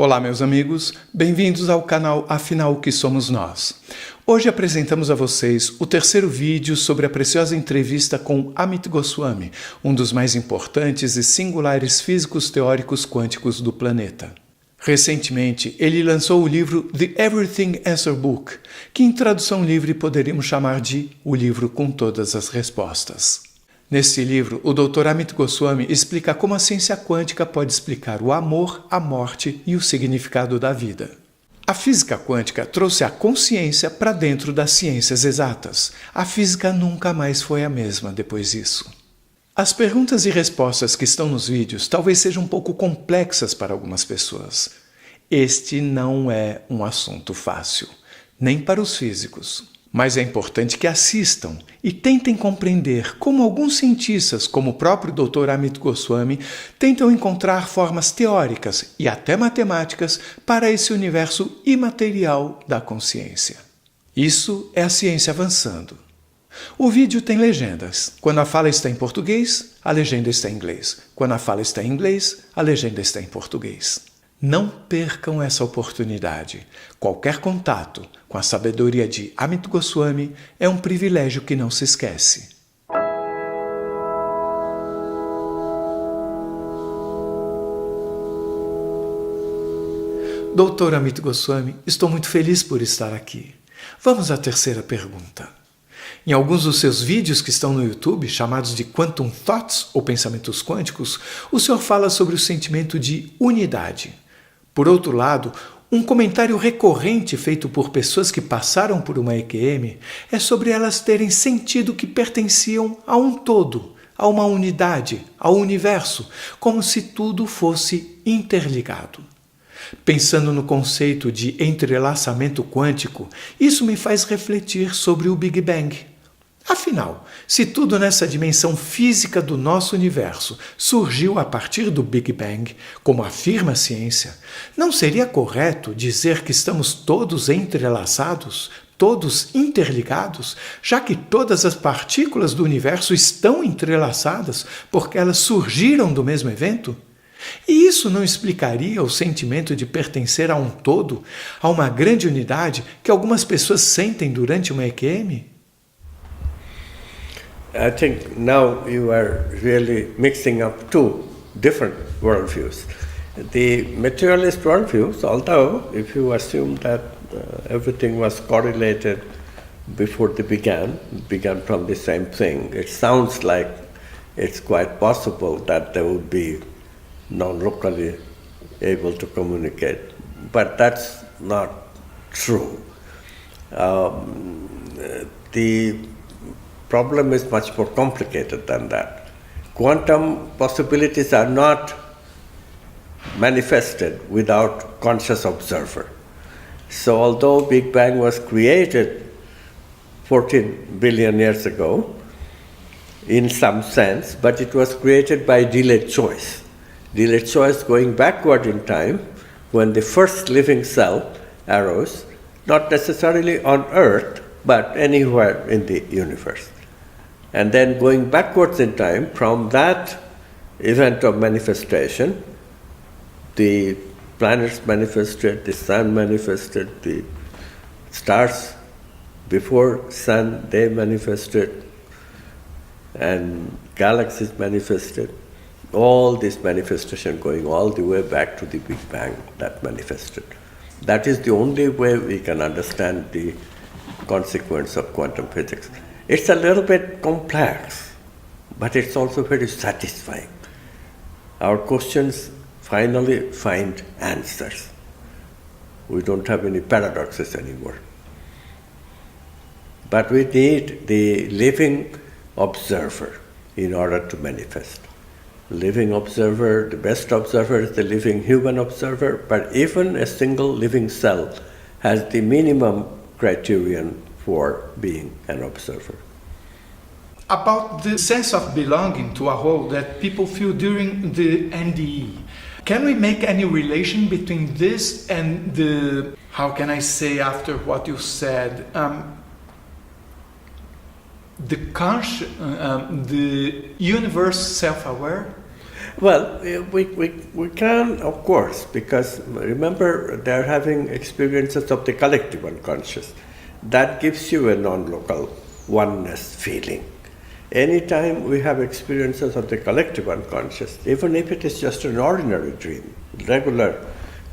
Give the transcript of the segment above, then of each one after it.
Olá, meus amigos, bem-vindos ao canal Afinal o que somos nós. Hoje apresentamos a vocês o terceiro vídeo sobre a preciosa entrevista com Amit Goswami, um dos mais importantes e singulares físicos teóricos quânticos do planeta. Recentemente, ele lançou o livro The Everything Answer Book, que em tradução livre poderíamos chamar de O Livro com Todas as Respostas. Neste livro, o Dr. Amit Goswami explica como a ciência quântica pode explicar o amor, a morte e o significado da vida. A física quântica trouxe a consciência para dentro das ciências exatas. A física nunca mais foi a mesma depois disso. As perguntas e respostas que estão nos vídeos talvez sejam um pouco complexas para algumas pessoas. Este não é um assunto fácil, nem para os físicos. Mas é importante que assistam e tentem compreender como alguns cientistas, como o próprio Dr. Amit Goswami, tentam encontrar formas teóricas e até matemáticas para esse universo imaterial da consciência. Isso é a ciência avançando. O vídeo tem legendas. Quando a fala está em português, a legenda está em inglês. Quando a fala está em inglês, a legenda está em português. Não percam essa oportunidade. Qualquer contato com a sabedoria de Amit Goswami é um privilégio que não se esquece. Dr. Amit Goswami, estou muito feliz por estar aqui. Vamos à terceira pergunta. Em alguns dos seus vídeos que estão no YouTube, chamados de Quantum Thoughts, ou Pensamentos Quânticos, o senhor fala sobre o sentimento de unidade. Por outro lado, um comentário recorrente feito por pessoas que passaram por uma EQM é sobre elas terem sentido que pertenciam a um todo, a uma unidade, ao universo, como se tudo fosse interligado. Pensando no conceito de entrelaçamento quântico, isso me faz refletir sobre o Big Bang. Afinal, se tudo nessa dimensão física do nosso universo surgiu a partir do Big Bang, como afirma a ciência, não seria correto dizer que estamos todos entrelaçados, todos interligados, já que todas as partículas do universo estão entrelaçadas porque elas surgiram do mesmo evento? E isso não explicaria o sentimento de pertencer a um todo, a uma grande unidade que algumas pessoas sentem durante uma EQM? I think now you are really mixing up two different worldviews. The materialist worldviews, although if you assume that everything was correlated before they began from the same thing, it sounds like it's quite possible that they would be non-locally able to communicate. But that's not true. The problem is much more complicated than that. Quantum possibilities are not manifested without conscious observer. So although Big Bang was created 14 billion years ago, in some sense, but it was created by delayed choice. Delayed choice going backward in time, when the first living cell arose, not necessarily on Earth, but anywhere in the universe. And then going backwards in time, from that event of manifestation, the planets manifested, the sun manifested, the stars before sun, they manifested, and galaxies manifested. All this manifestation going all the way back to the Big Bang that manifested. That is the only way we can understand the consequence of quantum physics. It's a little bit complex, but it's also very satisfying. Our questions finally find answers. We don't have any paradoxes anymore. But we need the living observer in order to manifest. Living observer, the best observer is the living human observer, but even a single living cell has the minimum criterion for being an observer. About the sense of belonging to a whole that people feel during the NDE, can we make any relation between this and the, how can I say after what you said, the universe self-aware? Well, we can, of course, because remember they're having experiences of the collective unconscious. That gives you a non-local oneness feeling. Anytime we have experiences of the collective unconscious, even if it is just an ordinary regular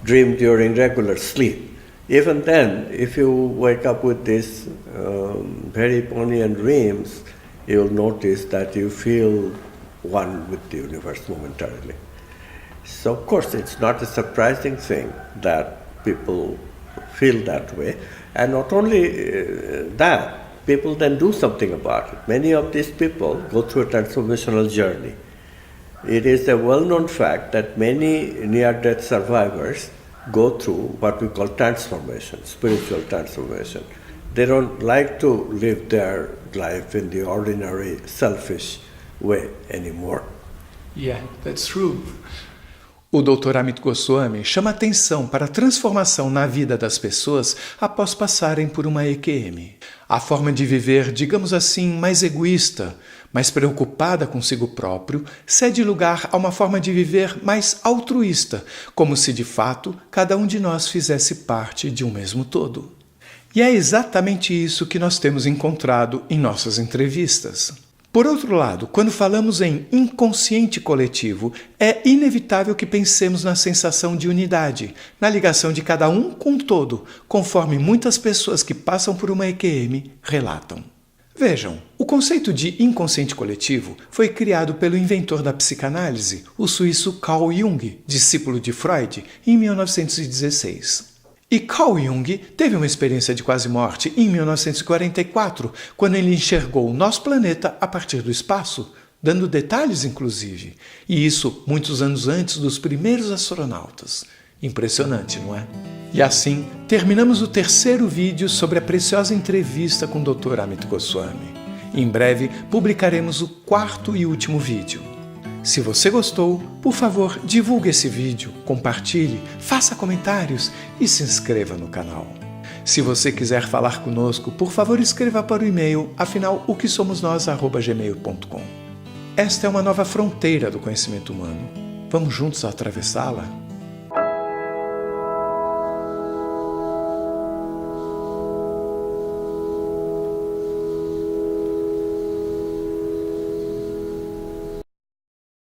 dream during regular sleep, even then, if you wake up with these very poignant dreams, you'll notice that you feel one with the universe momentarily. So of course it's not a surprising thing that people feel that way. And not only that, people then do something about it. Many of these people go through a transformational journey. It is a well-known fact that many near-death survivors go through what we call transformation, spiritual transformation. They don't like to live their life in the ordinary, selfish way anymore. Yeah, that's true. O Dr. Amit Goswami chama atenção para a transformação na vida das pessoas após passarem por uma EQM. A forma de viver, digamos assim, mais egoísta, mais preocupada consigo próprio, cede lugar a uma forma de viver mais altruísta, como se de fato cada um de nós fizesse parte de um mesmo todo. E é exatamente isso que nós temos encontrado em nossas entrevistas. Por outro lado, quando falamos em inconsciente coletivo, é inevitável que pensemos na sensação de unidade, na ligação de cada um com o todo, conforme muitas pessoas que passam por uma EQM relatam. Vejam, o conceito de inconsciente coletivo foi criado pelo inventor da psicanálise, o suíço Carl Jung, discípulo de Freud, em 1916. E Carl Jung teve uma experiência de quase morte em 1944, quando ele enxergou o nosso planeta a partir do espaço, dando detalhes inclusive. E isso muitos anos antes dos primeiros astronautas. Impressionante, não é? E assim, terminamos o terceiro vídeo sobre a preciosa entrevista com o Dr. Amit Goswami. Em breve, publicaremos o quarto e último vídeo. Se você gostou, por favor, divulgue esse vídeo, compartilhe, faça comentários e se inscreva no canal. Se você quiser falar conosco, por favor, escreva para o e-mail afinal-o-que-somos-nós@gmail.com. Esta é uma nova fronteira do conhecimento humano. Vamos juntos atravessá-la?